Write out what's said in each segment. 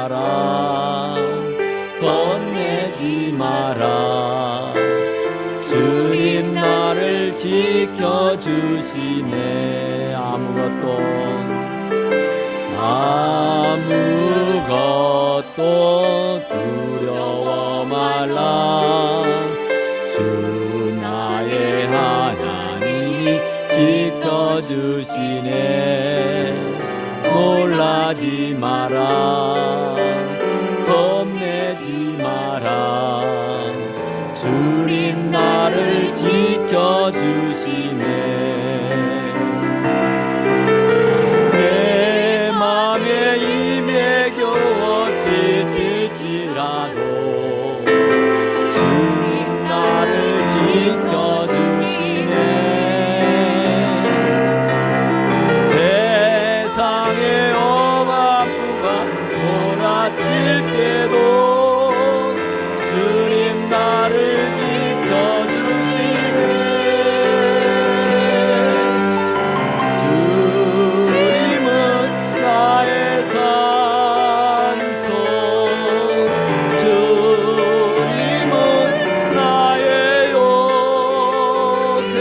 마라 겁내지 마라 주님 나를 지켜주시네 아무것도 두려워 말라 주 나의 하나님이 지켜주시네 놀라지 마라 겁내지 마라 주님 나를 지켜주시네 내 맘에 임에 겨워 지칠지라도 주님 나를 지켜주시네 세상의 어마부가 몰아칠 때도 주님 나를 지켜주시네 주님은 나의 산소 주님은 나의 요새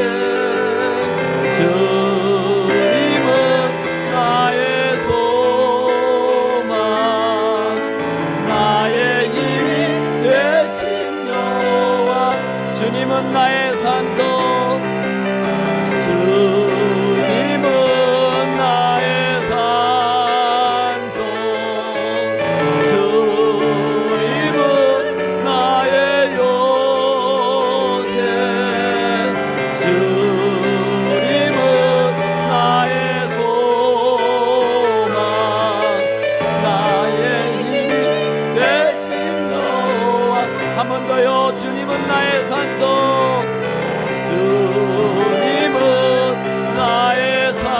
주님은 나의 소망 나의 힘이 되신 여호와 주님은 나의 산소 주님은 나의 산소 주님은 나의 요새 주님은 나의 소망 나의 힘이 되신 여호와 한 번 더요 주님은 나의 산소 주님은 나의 산소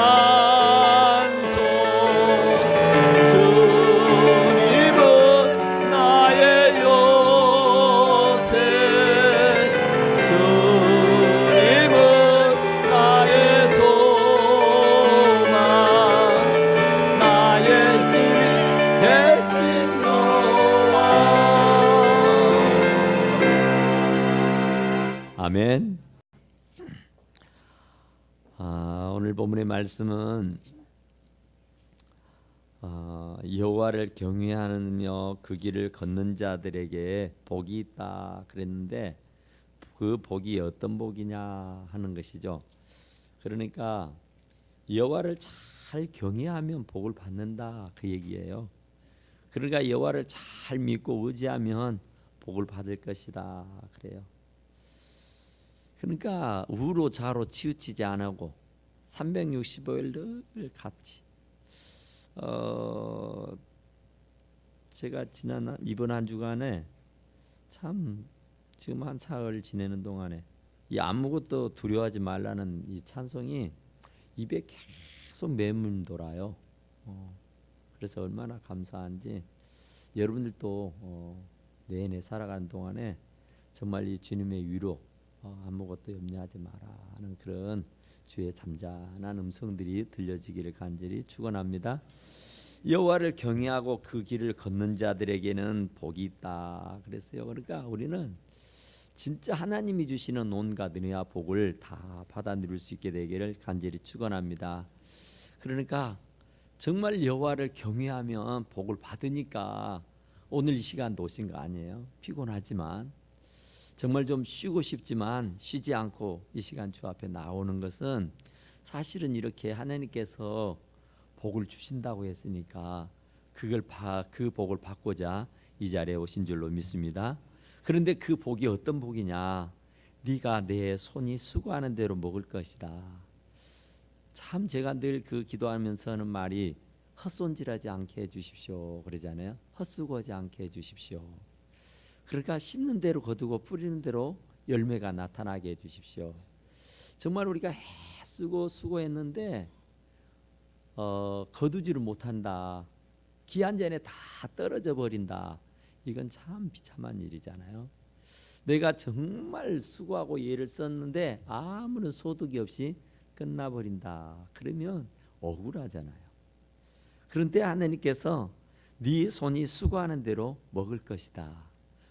주님은 나의 요새 주님은 나의 소망 나의 힘이 되신 여호와 아멘. 오늘 본문의 말씀은 여호와를 경외하며 그 길을 걷는 자들에게 복이 있다 그랬는데 그 복이 어떤 복이냐 하는 것이죠. 그러니까 여호와를 잘 경외하면 복을 받는다 그 얘기예요. 그러니까 여호와를 잘 믿고 의지하면 복을 받을 것이다 그래요. 그러니까 우로 좌로 치우치지 않고 365일 늘 같이 제가 이번 한 주간에 참 지금 한 사흘 지내는 동안에 이 아무것도 두려워하지 말라는 이 찬송이 입에 계속 맴돌아요. 그래서 얼마나 감사한지 여러분들도 내내 살아가는 동안에 정말 이 주님의 위로 아무것도 염려하지 마라 하는 그런 주의 잠잠한 음성들이 들려지기를 간절히 축원합니다. 여호와를 경외하고 그 길을 걷는 자들에게는 복이 있다 그랬어요. 그러니까 우리는 진짜 하나님이 주시는 온갖 은혜와 복을 다 받아 누릴 수 있게 되기를 간절히 축원합니다. 그러니까 정말 여호와를 경외하면 복을 받으니까 오늘 이 시간도 오신 거 아니에요. 피곤하지만 정말 좀 쉬고 싶지만 쉬지 않고 이 시간 주 앞에 나오는 것은 사실은 이렇게 하나님께서 복을 주신다고 했으니까 그 복을 받고자 이 자리에 오신 줄로 믿습니다. 그런데 그 복이 어떤 복이냐? 네가 내 손이 수고하는 대로 먹을 것이다. 참 제가 늘 그 기도하면서 하는 말이 헛손질하지 않게 해주십시오 그러잖아요. 헛수고하지 않게 해주십시오. 그러니까 심는 대로 거두고 뿌리는 대로 열매가 나타나게 해주십시오. 정말 우리가 애쓰고 수고했는데 거두지를 못한다. 기한 전에 다 떨어져 버린다. 이건 참 비참한 일이잖아요. 내가 정말 수고하고 애를 썼는데 아무런 소득이 없이 끝나버린다. 그러면 억울하잖아요. 그런데 하나님께서 네 손이 수고하는 대로 먹을 것이다.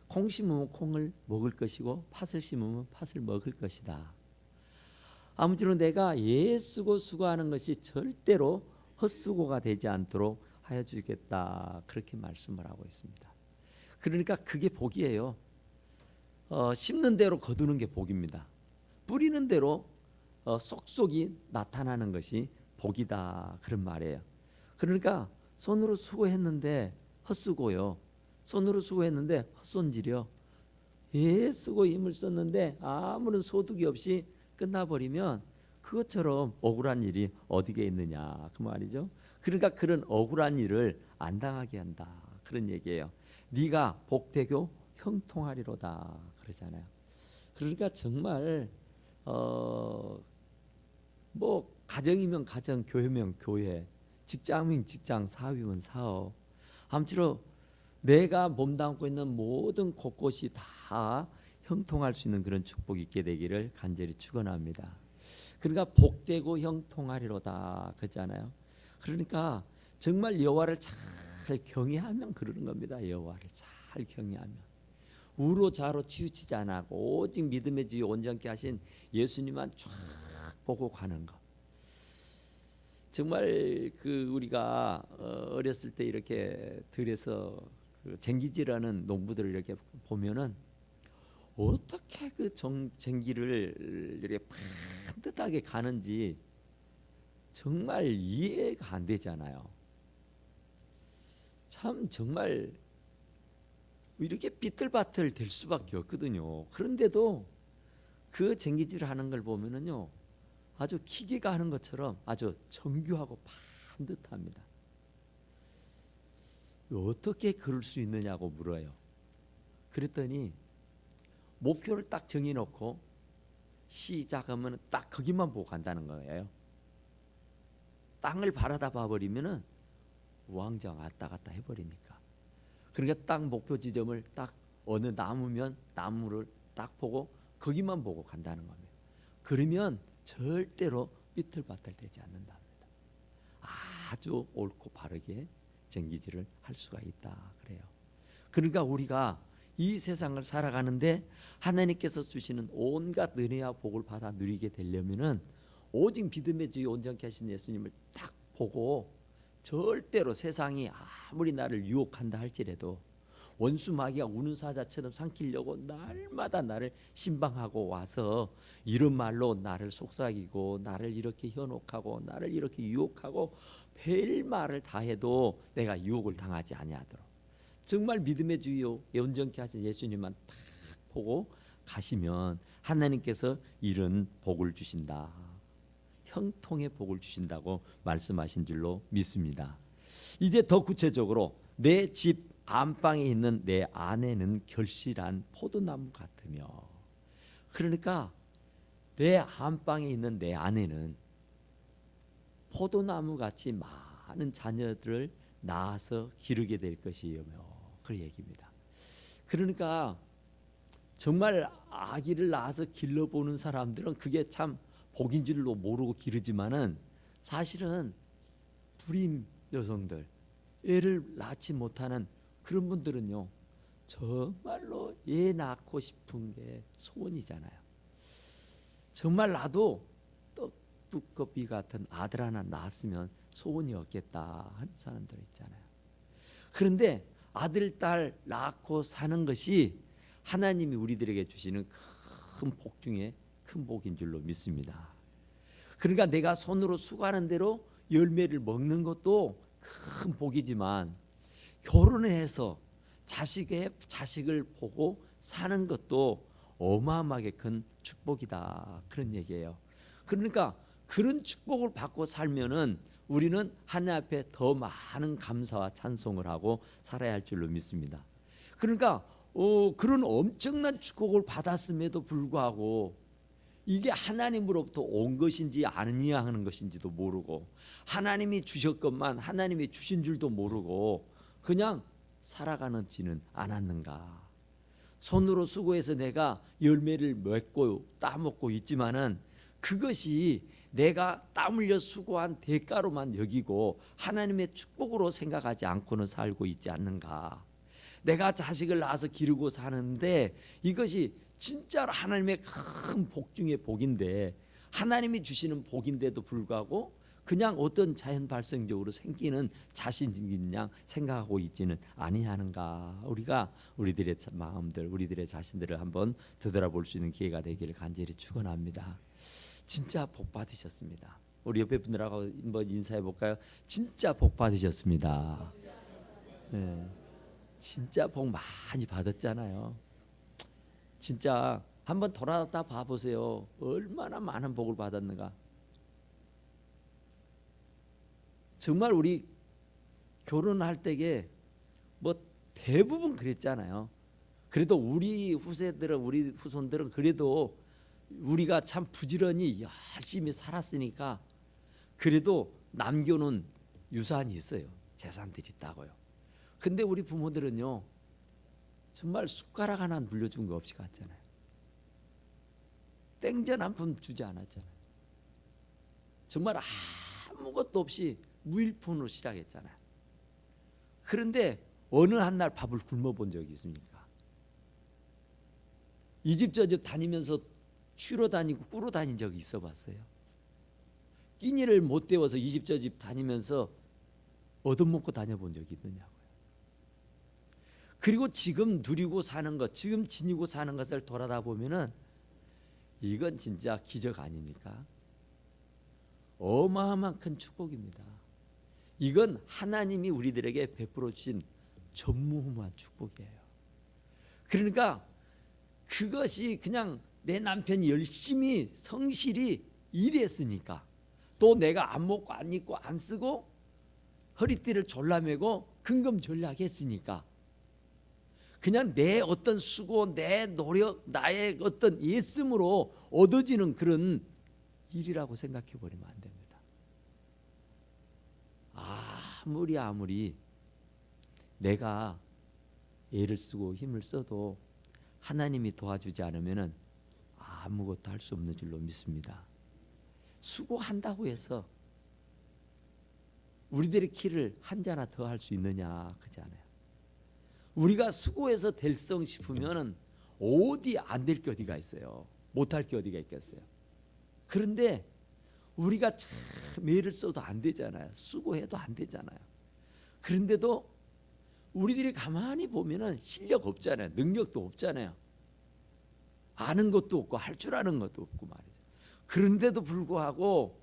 콩 심으면 콩을 먹을 것이고 팥을 심으면 팥을 먹을 것이다. 아무쪼록 내가 애쓰고 수고하는 것이 절대로 헛수고가 되지 않도록 하여 주겠다. 그렇게 말씀을 하고 있습니다. 그러니까 그게 복이에요. 심는 대로 거두는 게 복입니다. 뿌리는 대로 쏙쏙이 나타나는 것이 복이다. 그런 말이에요. 그러니까 손으로 수고했는데 헛수고요. 손으로 수고했는데 헛손질이요. 애쓰고 힘을 썼는데 아무런 소득이 없이 끝나버리면 그것처럼 억울한 일이 어디에 있느냐 그 말이죠. 그러니까 그런 억울한 일을 안 당하게 한다 그런 얘기예요. 네가 복되고 형통하리로다 그러잖아요. 그러니까 정말 뭐 가정이면 가정, 교회면 교회, 직장이면 직장, 사업이면 사업, 아무쪼록 내가 몸담고 있는 모든 곳곳이 다 형통할 수 있는 그런 축복이 있게 되기를 간절히 축원합니다. 그러니까 복되고 형통하리로다 그러잖아요. 그러니까 정말 여호와를 잘 경외하면 그러는 겁니다. 여호와를 잘 경외하면 우로 좌로 치우치지 않고 오직 믿음의 주여 온전케 하신 예수님만 쫙 보고 가는 것. 정말 그 우리가 어렸을 때 이렇게 들에서 그 쟁기질하는 농부들을 이렇게 보면은 어떻게 그 쟁기를 이렇게 반듯하게 가는지 정말 이해가 안 되잖아요. 참 정말 이렇게 삐뚤바틀 될 수밖에 없거든요. 그런데도 그 쟁기질을 하는 걸 보면은요, 아주 기계가 하는 것처럼 아주 정교하고 반듯합니다. 어떻게 그럴 수 있느냐고 물어요. 그랬더니 목표를 딱 정해놓고 시작하면 딱 거기만 보고 간다는 거예요. 땅을 바라다 봐버리면은 우왕좌왕 왔다 갔다 해버리니까. 그러니까 딱 목표 지점을 딱 어느 나무면 나무를 딱 보고 거기만 보고 간다는 겁니다. 그러면 절대로 삐뚤바틀 되지 않는답니다. 아주 옳고 바르게 쟁기질을 할 수가 있다 그래요. 그러니까 우리가 이 세상을 살아가는데 하나님께서 주시는 온갖 은혜와 복을 받아 누리게 되려면은 오직 믿음의 주여 온전케 하신 예수님을 딱 보고 절대로 세상이 아무리 나를 유혹한다 할지라도 원수 마귀가 우는 사자처럼 삼키려고 날마다 나를 신방하고 와서 이런 말로 나를 속삭이고 나를 이렇게 현혹하고 나를 이렇게 유혹하고 별 말을 다 해도 내가 유혹을 당하지 아니하도록 정말 믿음의 주여 온전케 하신 예수님만 딱 보고 가시면 하나님께서 이런 복을 주신다. 형통의 복을 주신다고 말씀하신 줄로 믿습니다. 이제 더 구체적으로 내 집 안방에 있는 내 아내는 결실한 포도나무 같으며, 그러니까 내 안방에 있는 내 아내는 포도나무 같이 많은 자녀들을 낳아서 기르게 될 것이며 그 얘기입니다. 그러니까 정말 아기를 낳아서 길러보는 사람들은 그게 참 복인 줄로 모르고 기르지만은 사실은 불임 여성들, 애를 낳지 못하는 그런 분들은요 정말로 애 낳고 싶은 게 소원이잖아요. 정말 나도 떡두꺼비 같은 아들 하나 낳았으면 소원이 없겠다 하는 사람들 있잖아요. 그런데 아들 딸 낳고 사는 것이 하나님이 우리들에게 주시는 큰 복 중에 큰 복인 줄로 믿습니다. 그러니까 내가 손으로 수고하는 대로 열매를 먹는 것도 큰 복이지만 결혼을 해서 자식을 보고 사는 것도 어마어마하게 큰 축복이다 그런 얘기예요. 그러니까 그런 축복을 받고 살면은 우리는 하나님 앞에 더 많은 감사와 찬송을 하고 살아야 할 줄로 믿습니다. 그러니까 그런 엄청난 축복을 받았음에도 불구하고 이게 하나님으로부터 온 것인지 아니냐 하는 것인지도 모르고 하나님이 주셨건만 하나님이 주신 줄도 모르고 그냥 살아가는지는 않았는가. 손으로 수고해서 내가 열매를 맺고 따먹고 있지만은 그것이 내가 땀 흘려 수고한 대가로만 여기고 하나님의 축복으로 생각하지 않고는 살고 있지 않는가. 내가 자식을 낳아서 기르고 사는데 이것이 진짜로 하나님의 큰 복 중의 복인데, 하나님이 주시는 복인데도 불구하고 그냥 어떤 자연 발생적으로 생기는 자신인 양 생각하고 있지는 아니하는가. 우리가 우리들의 마음들, 우리들의 자신들을 한번 되돌아볼 수 있는 기회가 되기를 간절히 축원합니다. 진짜 복 받으셨습니다. 우리 옆에 분들하고 한번 인사해 볼까요? 진짜 복 받으셨습니다. 네. 진짜 복 많이 받았잖아요. 진짜 한번 돌아다 봐보세요. 얼마나 많은 복을 받았는가. 정말 우리 결혼할 때에 뭐 대부분 그랬잖아요. 그래도 우리 후세들은, 우리 후손들은 그래도 우리가 참 부지런히 열심히 살았으니까 그래도 남겨놓은 유산이 있어요. 재산들이 있다고요. 근데 우리 부모들은요, 정말 숟가락 하나 물려준 거 없이 갔잖아요. 땡전 한 푼 주지 않았잖아요. 정말 아무것도 없이 무일푼으로 시작했잖아요. 그런데 어느 한 날 밥을 굶어 본 적이 있습니까? 이 집 저 집 다니면서 쉬러 다니고 꾸러 다닌 적이 있어 봤어요? 끼니를 못 때워서 이 집 저 집 다니면서 얻어먹고 다녀본 적이 있느냐고요. 그리고 지금 누리고 사는 것, 지금 지니고 사는 것을 돌아다 보면은 이건 진짜 기적 아닙니까? 어마어마한 큰 축복입니다. 이건 하나님이 우리들에게 베풀어 주신 전무후무한 축복이에요. 그러니까 그것이 그냥 내 남편이 열심히 성실히 일했으니까, 또 내가 안 먹고 안 입고 안 쓰고 허리띠를 졸라매고 근검전략했으니까 그냥 내 어떤 수고, 내 노력, 나의 어떤 예씀으로 얻어지는 그런 일이라고 생각해 버리면 안 됩니다. 아무리 내가 애를 쓰고 힘을 써도 하나님이 도와주지 않으면 아무것도 할 수 없는 줄로 믿습니다. 수고한다고 해서 우리들의 키를 한 자나 더 할 수 있느냐, 그렇지 않아요. 우리가 수고해서 될성 싶으면 어디 안 될 게 어디가 있어요. 못할 게 어디가 있겠어요. 그런데 우리가 참 애를 써도 안 되잖아요. 수고해도 안 되잖아요. 그런데도 우리들이 가만히 보면은 실력 없잖아요. 능력도 없잖아요. 아는 것도 없고 할 줄 아는 것도 없고 말이죠. 그런데도 불구하고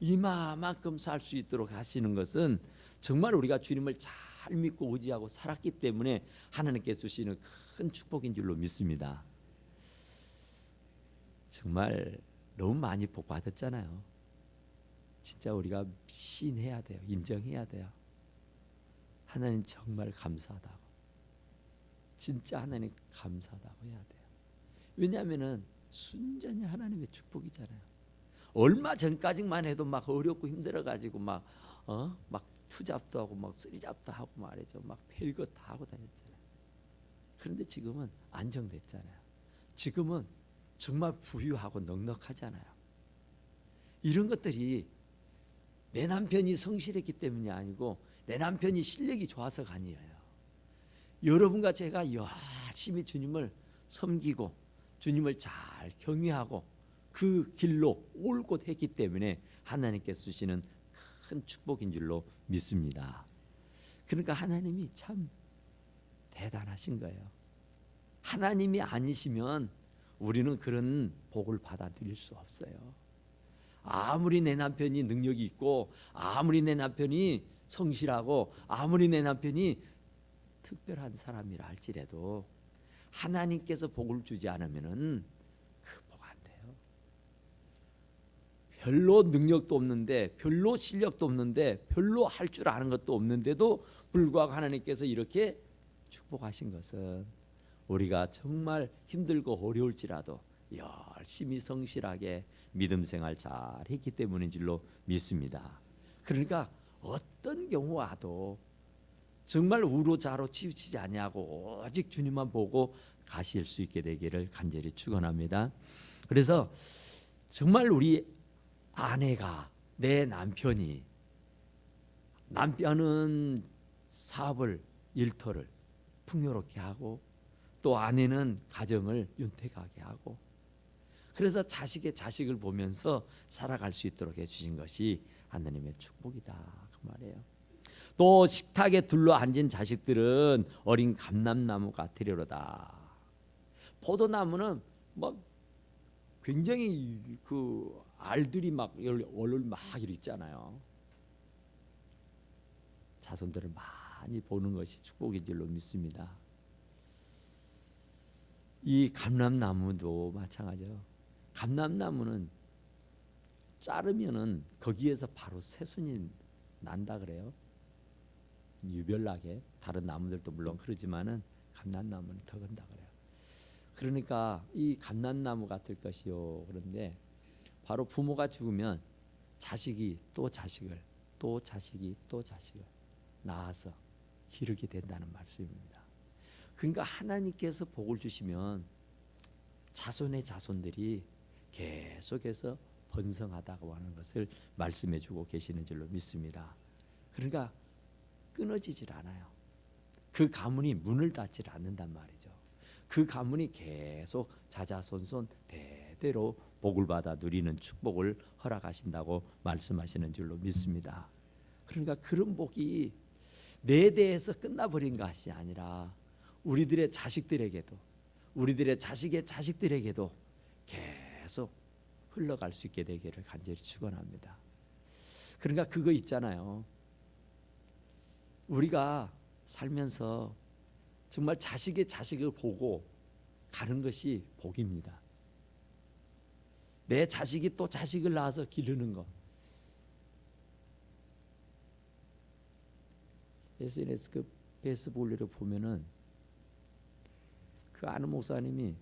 이마만큼 살 수 있도록 하시는 것은 정말 우리가 주님을 잘 믿고 의지하고 살았기 때문에 하나님께 주시는 큰 축복인 줄로 믿습니다. 정말 너무 많이 복 받았잖아요. 진짜 우리가 시인해야 돼요. 인정해야 돼요. 하나님 정말 감사하다고, 진짜 하나님 감사하다고 해야 돼요. 왜냐하면은 순전히 하나님의 축복이잖아요. 얼마 전까지만 해도 막 어렵고 힘들어가지고 막 투잡도 하고 막 쓰리잡도 하고 말이죠. 막 별것 다 하고 다녔잖아요. 그런데 지금은 안정됐잖아요. 지금은 정말 부유하고 넉넉하잖아요. 이런 것들이 내 남편이 성실했기 때문이 아니고 내 남편이 실력이 좋아서가 아니에요. 여러분과 제가 열심히 주님을 섬기고 주님을 잘 경외하고 그 길로 올곧 했기 때문에 하나님께서 주시는 큰 축복인 줄로 믿습니다. 그러니까 하나님이 참 대단하신 거예요. 하나님이 아니시면 우리는 그런 복을 받아들일 수 없어요. 아무리 내 남편이 능력이 있고 아무리 내 남편이 성실하고 아무리 내 남편이 특별한 사람이라 할지라도 하나님께서 복을 주지 않으면은 그 복 안 돼요. 별로 능력도 없는데, 별로 실력도 없는데, 별로 할 줄 아는 것도 없는데도 불구하고 하나님께서 이렇게 축복하신 것은 우리가 정말 힘들고 어려울지라도 열심히 성실하게 믿음 생활 잘 했기 때문인 줄로 믿습니다. 그러니까 어떤 경우 와도 정말 우로좌로 치우치지 아니하고 오직 주님만 보고 가실 수 있게 되기를 간절히 축원합니다. 그래서 정말 우리 아내가 내 남편은 사업을 일터를 풍요롭게 하고 또 아내는 가정을 윤택하게 하고 그래서 자식을 보면서 살아갈 수 있도록 해주신 것이 하나님의 축복이다 그 말이에요. 또 식탁에 둘러앉은 자식들은 어린 감람나무 같으리로다. 포도나무는 막 굉장히 그 알들이 막 얼굴 막 있잖아요. 자손들을 많이 보는 것이 축복인 줄로 믿습니다. 이 감람나무도 마찬가지예요. 감람나무는 자르면은 거기에서 바로 새순이 난다 그래요. 유별나게 다른 나무들도 물론 그러지만은 감람나무는 더 건다 그래요. 그러니까 이 감람나무 같을 것이요. 그런데 바로 부모가 죽으면 자식이 또 자식을 또 자식이 또 자식을 낳아서 기르게 된다는 말씀입니다. 그러니까 하나님께서 복을 주시면 자손의 자손들이 계속해서 번성하다고 하는 것을 말씀해 주고 계시는 줄로 믿습니다. 그러니까 끊어지질 않아요. 그 가문이 문을 닫질 않는단 말이죠. 그 가문이 계속 자자손손 대대로 복을 받아 누리는 축복을 허락하신다고 말씀하시는 줄로 믿습니다. 그러니까 그런 복이 내 대에서 끝나버린 것이 아니라 우리들의 자식들에게도 우리들의 자식의 자식들에게도 계속 흘러갈 수 있게 되기를 간절히 축원합니다. 그러니까 그거 있잖아요. 우리가 살면서 정말 자식의 자식을 보고 가는 것이 복입니다. 내 자식이 또 자식을 낳아서 기르는 것. SNS 그 페이스북 올리를 보면은 그 아는 목사님이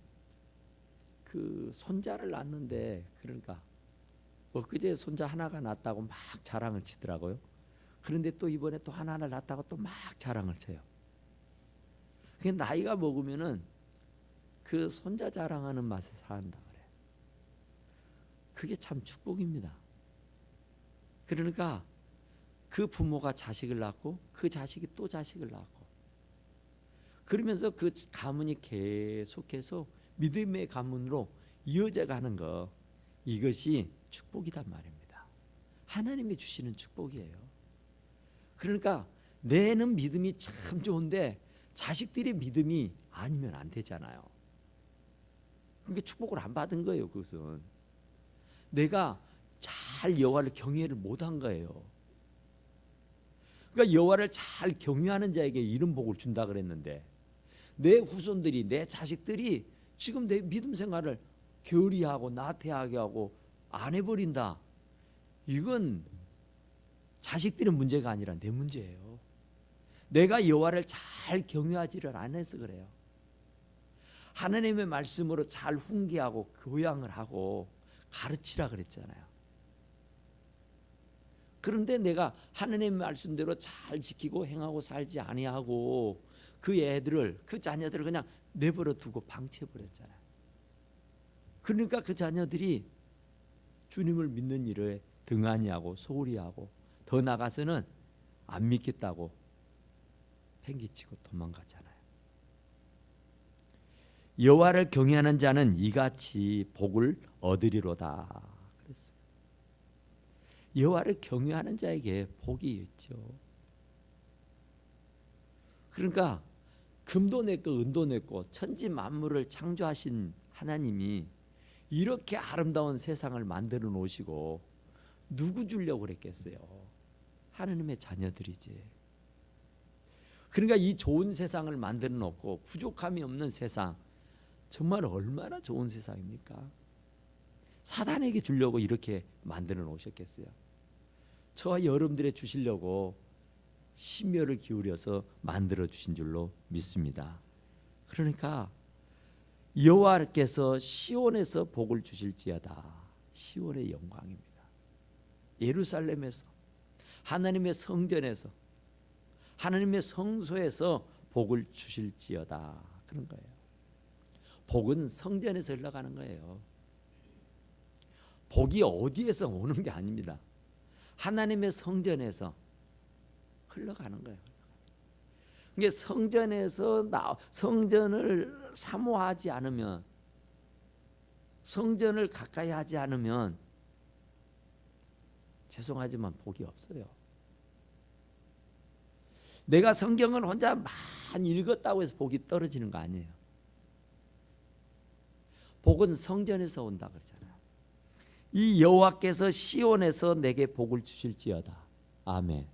그 손자를 낳는데 그러니까 엊그제 손자 하나가 낳았다고 막 자랑을 치더라고요. 그런데 또 이번에 또 하나를 낳았다고 또 막 자랑을 쳐요. 그 나이가 먹으면은 그 손자 자랑하는 맛에 산다 그래. 그게 참 축복입니다. 그러니까 그 부모가 자식을 낳고 그 자식이 또 자식을 낳고 그러면서 그 가문이 계속해서 믿음의 가문으로 이어져 가는 것, 이것이 축복이란 말입니다. 하나님이 주시는 축복이에요. 그러니까 내는 믿음이 참 좋은데 자식들의 믿음이 아니면 안 되잖아요. 그게 축복을 안 받은 거예요. 그것은 내가 잘 여호와를 경외를 못한 거예요. 그러니까 여호와를 잘 경외하는 자에게 이런 복을 준다 그랬는데 내 후손들이 내 자식들이 지금 내 믿음 생활을 게으리하고 나태하게 하고 안 해버린다. 이건 자식들의 문제가 아니라 내 문제예요. 내가 여호와를 잘 경외하지를 않아서 그래요. 하나님의 말씀으로 잘 훈계하고 교양을 하고 가르치라 그랬잖아요. 그런데 내가 하나님의 말씀대로 잘 지키고 행하고 살지 아니하고 그 애들을 그 자녀들을 그냥 내버려 두고 방치해 버렸잖아요. 그러니까 그 자녀들이 주님을 믿는 일에 등한히 하고 소홀히 하고 더 나가서는 안 믿겠다고 팽개치고 도망가잖아요. 여호와를 경외하는 자는 이같이 복을 얻으리로다 그랬어요. 여호와를 경외하는 자에게 복이 있죠. 그러니까 금도 냈고 은도 냈고 천지 만물을 창조하신 하나님이 이렇게 아름다운 세상을 만들어 놓으시고 누구 주려고 그랬겠어요? 하나님의 자녀들이지. 그러니까 이 좋은 세상을 만들어 놓고 부족함이 없는 세상, 정말 얼마나 좋은 세상입니까? 사단에게 주려고 이렇게 만들어 놓으셨겠어요? 저와 여러분들에 주시려고 심혈을 기울여서 만들어 주신 줄로 믿습니다. 그러니까 여호와께서 시온에서 복을 주실지어다. 시온의 영광입니다. 예루살렘에서 하나님의 성전에서 하나님의 성소에서 복을 주실지어다. 그런 거예요. 복은 성전에서 흘러가는 거예요. 복이 어디에서 오는 게 아닙니다. 하나님의 성전에서 흘러가는 거예요. 그러니까 성전을 사모하지 않으면, 성전을 가까이 하지 않으면 죄송하지만 복이 없어요. 내가 성경을 혼자 많이 읽었다고 해서 복이 떨어지는 거 아니에요. 복은 성전에서 온다 그러잖아요. 이 여호와께서 시온에서 내게 복을 주실지어다. 아멘.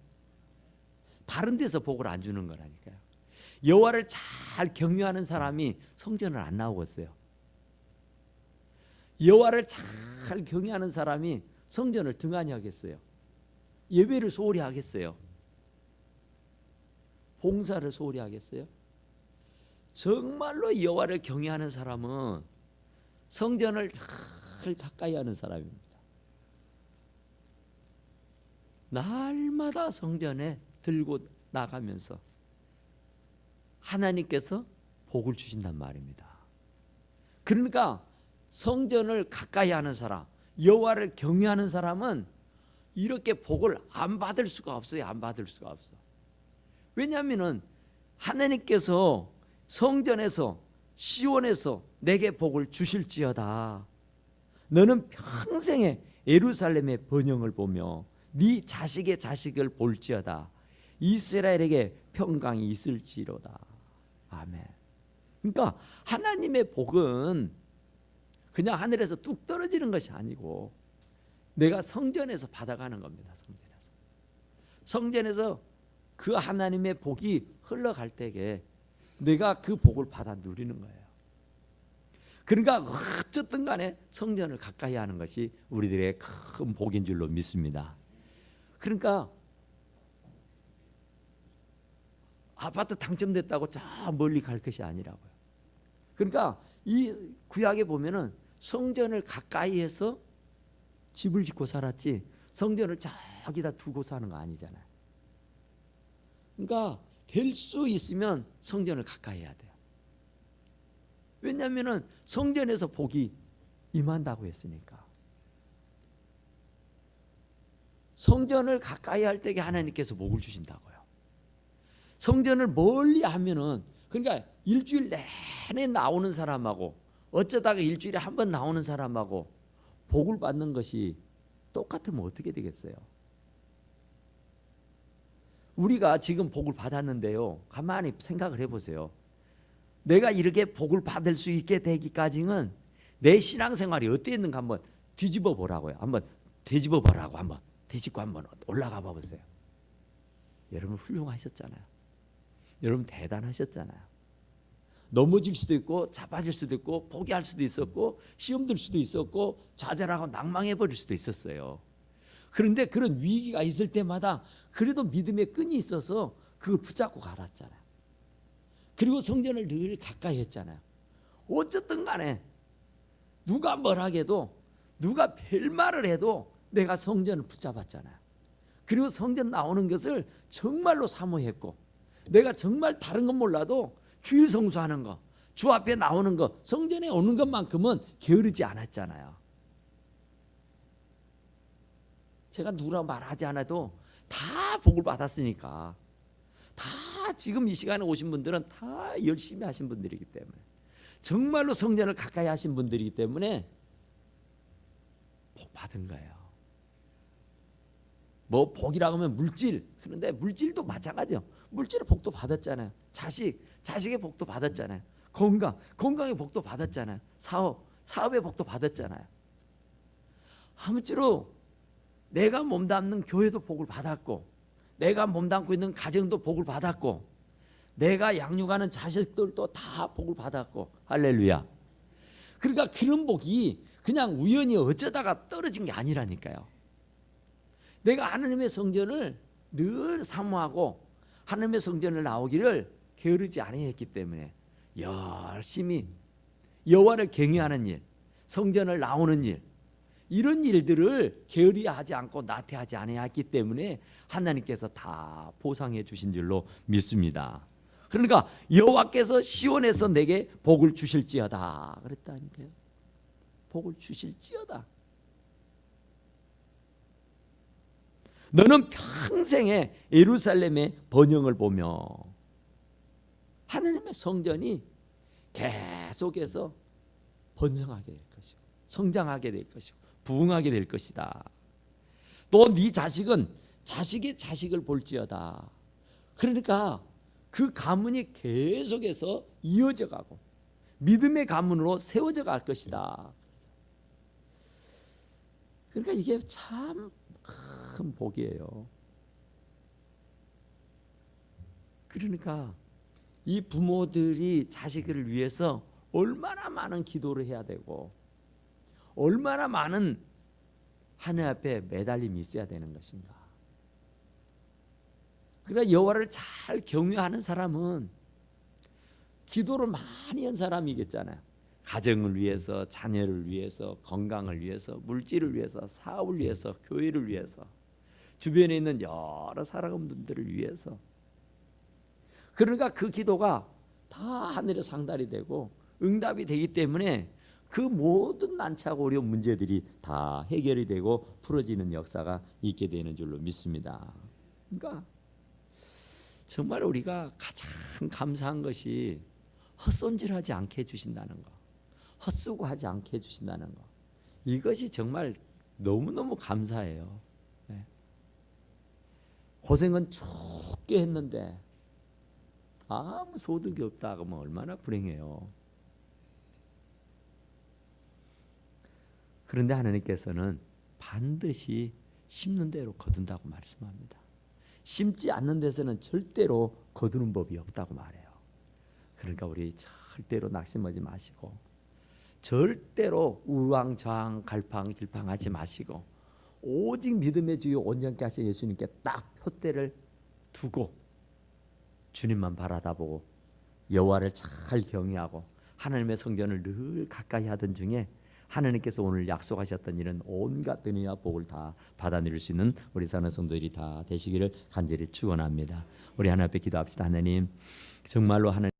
다른 데서 복을 안 주는 거라니까요. 여호와를 잘 경외하는 사람이 성전을 안 나오겠어요. 여호와를 잘 경외하는 사람이 성전을 등한히 하겠어요. 예배를 소홀히 하겠어요. 봉사를 소홀히 하겠어요. 정말로 여호와를 경외하는 사람은 성전을 잘 가까이 하는 사람입니다. 날마다 성전에 들고 나가면서 하나님께서 복을 주신단 말입니다. 그러니까 성전을 가까이 하는 사람, 여호와를 경외하는 사람은 이렇게 복을 안 받을 수가 없어요. 안 받을 수가 없어. 왜냐하면 하나님께서 성전에서 시온에서 내게 복을 주실지어다. 너는 평생에 예루살렘의 번영을 보며 네 자식의 자식을 볼지어다. 이스라엘에게 평강이 있을지로다. 아멘. 그러니까 하나님의 복은 그냥 하늘에서 뚝 떨어지는 것이 아니고 내가 성전에서 받아가는 겁니다. 성전에서 그 하나님의 복이 흘러갈 때에 내가 그 복을 받아 누리는 거예요. 그러니까 어쨌든 간에 성전을 가까이 하는 것이 우리들의 큰 복인 줄로 믿습니다. 그러니까 아파트 당첨됐다고 저 멀리 갈 것이 아니라고요. 그러니까 이 구약에 보면은 성전을 가까이 해서 집을 짓고 살았지 성전을 저기다 두고 사는 거 아니잖아요. 그러니까 될 수 있으면 성전을 가까이 해야 돼요. 왜냐하면 성전에서 복이 임한다고 했으니까. 성전을 가까이 할 때에 하나님께서 복을 주신다고요. 성전을 멀리 하면은 그러니까 일주일 내내 나오는 사람하고 어쩌다가 일주일에 한 번 나오는 사람하고 복을 받는 것이 똑같으면 어떻게 되겠어요? 우리가 지금 복을 받았는데요. 가만히 생각을 해보세요. 내가 이렇게 복을 받을 수 있게 되기까지는 내 신앙생활이 어땠는가 한번 뒤집어 보라고요. 한번 뒤집어 보라고 한번 뒤집고 한번 올라가 봐보세요. 여러분 훌륭하셨잖아요. 여러분 대단하셨잖아요. 넘어질 수도 있고 자빠질 수도 있고 포기할 수도 있었고 시험 들 수도 있었고 좌절하고 낭망해 버릴 수도 있었어요. 그런데 그런 위기가 있을 때마다 그래도 믿음의 끈이 있어서 그걸 붙잡고 갈았잖아요. 그리고 성전을 늘 가까이 했잖아요. 어쨌든 간에 누가 뭘 하게도 누가 별말을 해도 내가 성전을 붙잡았잖아요. 그리고 성전 나오는 것을 정말로 사모했고 내가 정말 다른 건 몰라도 주일 성수하는 거, 주 앞에 나오는 거, 성전에 오는 것만큼은 게으르지 않았잖아요. 제가 누구라고 말하지 않아도 다 복을 받았으니까 다 지금 이 시간에 오신 분들은 다 열심히 하신 분들이기 때문에 정말로 성전을 가까이 하신 분들이기 때문에 복 받은 거예요. 뭐 복이라고 하면 물질, 그런데 물질도 마찬가지예요. 물질의 복도 받았잖아요. 자식의 복도 받았잖아요. 건강의 복도 받았잖아요. 사업의 복도 받았잖아요. 아무쪼록 내가 몸담는 교회도 복을 받았고 내가 몸담고 있는 가정도 복을 받았고 내가 양육하는 자식들도 다 복을 받았고 할렐루야. 그러니까 그런 복이 그냥 우연히 어쩌다가 떨어진 게 아니라니까요. 내가 하나님의 성전을 늘 사모하고 하나님의 성전을 나오기를 게으르지 아니했기 때문에 열심히 여호와를 경외하는 일, 성전을 나오는 일, 이런 일들을 게으리 하지 않고 나태하지 아니했기 때문에 하나님께서 다 보상해 주신 줄로 믿습니다. 그러니까 여호와께서 시온에서 내게 복을 주실지어다 그랬다니까요. 복을 주실지어다. 너는 평생에 예루살렘의 번영을 보며 하나님의 성전이 계속해서 번성하게 될 것이고 성장하게 될 것이고 부흥하게 될 것이다. 또 네 자식은 자식의 자식을 볼지어다. 그러니까 그 가문이 계속해서 이어져 가고 믿음의 가문으로 세워져 갈 것이다. 그러니까 이게 참 큰 복이에요. 그러니까 이 부모들이 자식을 위해서 얼마나 많은 기도를 해야 되고 얼마나 많은 하나님 앞에 매달림이 있어야 되는 것인가. 그러나 여호와를 잘 경외하는 사람은 기도를 많이 한 사람이겠잖아요. 가정을 위해서, 자녀를 위해서, 건강을 위해서, 물질을 위해서, 사업을 위해서, 교회를 위해서, 주변에 있는 여러 사랑하는 분들을 위해서. 그러니까 그 기도가 다 하늘에 상달이 되고 응답이 되기 때문에 그 모든 난처하고 어려운 문제들이 다 해결이 되고 풀어지는 역사가 있게 되는 줄로 믿습니다. 그러니까 정말 우리가 가장 감사한 것이 헛손질하지 않게 해주신다는 거, 헛수고하지 않게 해주신다는 거, 이것이 정말 너무너무 감사해요. 네. 고생은 죽게 했는데 아무 소득이 없다 그러면 얼마나 불행해요. 그런데 하나님께서는 반드시 심는 대로 거둔다고 말씀합니다. 심지 않는 데서는 절대로 거두는 법이 없다고 말해요. 그러니까 우리 절대로 낙심하지 마시고 절대로 우왕좌왕 갈팡질팡하지 마시고 오직 믿음의 주요 온전케 하신 예수님께 딱 표대를 두고 주님만 바라다보고 여호와를 잘 경외하고 하나님의 성전을 늘 가까이 하던 중에 하나님께서 오늘 약속하셨던 이런 온갖 은혜와 복을 다 받아 누릴 수 있는 우리 사는 성도들이 다 되시기를 간절히 축원합니다. 우리 하나님 앞에 기도합시다. 하나님, 정말로 하나님